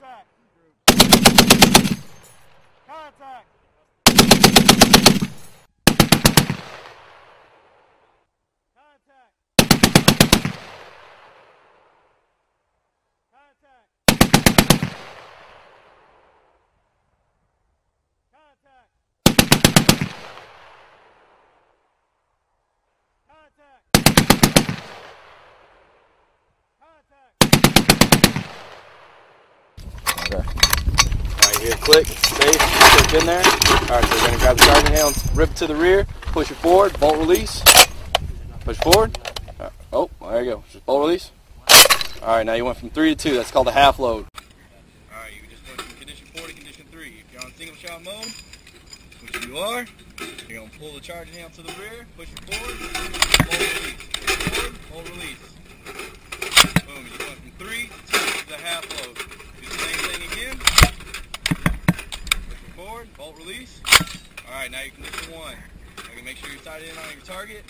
Contact. Contact. Contact. Contact. Contact. Contact. Okay. Alright, here, click, safe, click in there. Alright, so we're going to grab the charging handle, rip it to the rear, push it forward, bolt release, push forward. Oh, there you go, just bolt release. Alright, now you went from 3 to 2, that's called a half load. Alright, you just went from condition 4 to condition 3. If you're on single shot mode, which you are, you're going to pull the charging handle to the rear, push it forward, bolt release, forward, bolt release. Boom, you just went from 3 to 2 to the half load. Do the same thing again. Push it forward, bolt release. Alright, now you're condition 1. Okay, make sure you're sighted in on your target.